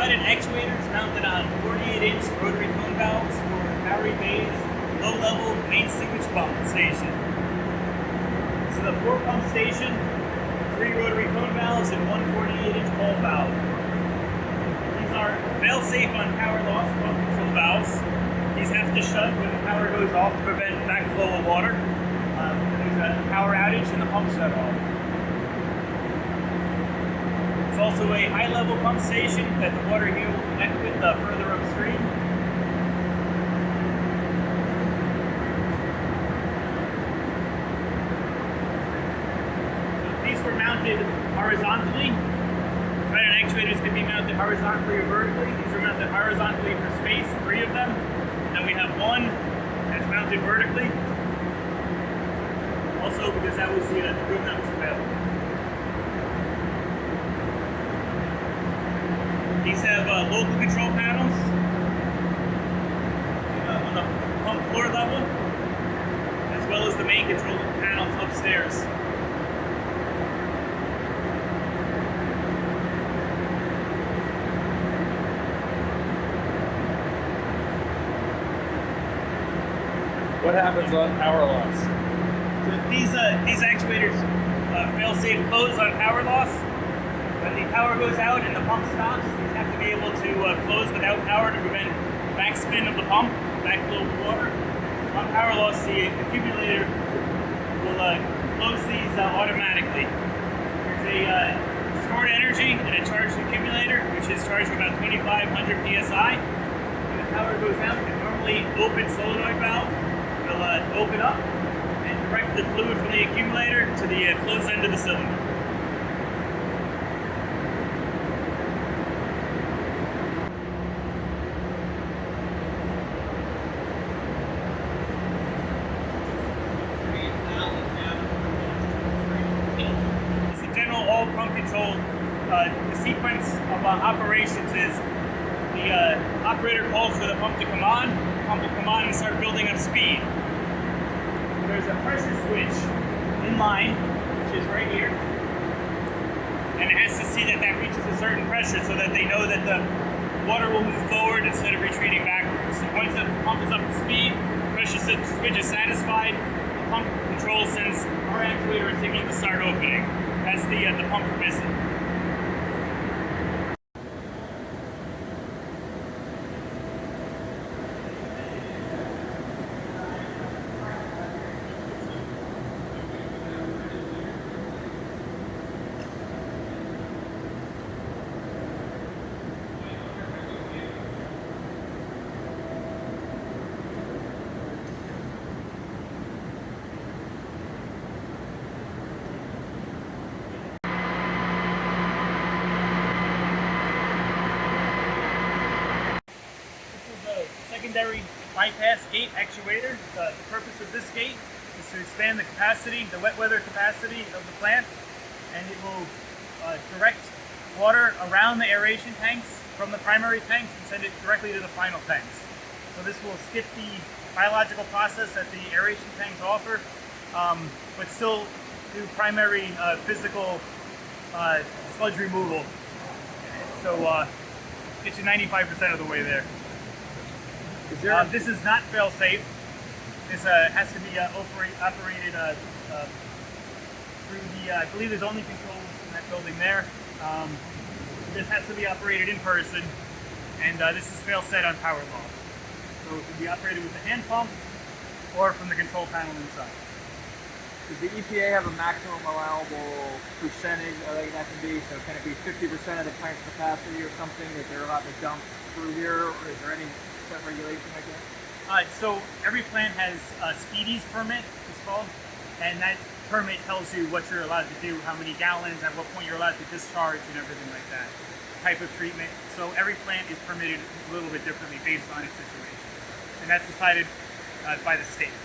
Trident actuators mounted on 48-inch rotary cone valves for Bowery Bay's low-level main sewage pump station. So the 4-pump station, 3 rotary cone valves, and 1 48-inch ball valve. These are fail-safe on power loss pump control valves. These have to shut when the power goes off to prevent backflow of water. There's a power outage and the pump shut off. It's also a high-level pump station that the water here will connect with further upstream. So these were mounted horizontally. Trident actuators can be mounted horizontally or vertically. These are mounted horizontally for space, 3 of them. Then we have 1 that's mounted vertically. Also because that was the room that was available. These have local control panels on the pump floor level, as well as the main control panels upstairs. What happens on power loss? So these actuators fail-safe close on power loss. When the power goes out and the pump stops, these have to be able to close without power to prevent backspin of the pump, backflow of water. On power loss, the accumulator will close these automatically. There's a stored energy and a charged accumulator, which is charged with about 2,500 psi. When the power goes out, the normally open solenoid valve will open up and direct the fluid from the accumulator to the closed end of the cylinder. All pump control, the sequence of operations is the operator calls for the pump to come on, the pump will come on and start building up speed. There's a pressure switch in line, which is right here, and it has to see that that reaches a certain pressure so that they know that the water will move forward instead of retreating backwards. So once the pump is up to speed, the pressure switch is satisfied, the pump control sends our actuator a signal to start opening. That's the pump permissive. Secondary bypass gate actuator. The purpose of this gate is to expand the capacity, the wet weather capacity of the plant, and it will direct water around the aeration tanks from the primary tanks and send it directly to the final tanks. So this will skip the biological process that the aeration tanks offer, but still do primary physical sludge removal. So get you 95% of the way there. This is not fail-safe. This has to be operated through the, I believe there's only controls in that building there. This has to be operated in person, and this is fail-set on power loss. So it can be operated with the hand pump or from the control panel inside. Does the EPA have a maximum allowable percentage that can be? So can it be 50% of the plant's capacity or something that they're allowed to dump through here, or is there any set regulation like that? So every plant has a speedies permit, it's called, and that permit tells you what you're allowed to do, how many gallons, at what point you're allowed to discharge, and everything like that. Type of treatment. So every plant is permitted a little bit differently based on its situation, and that's decided by the state.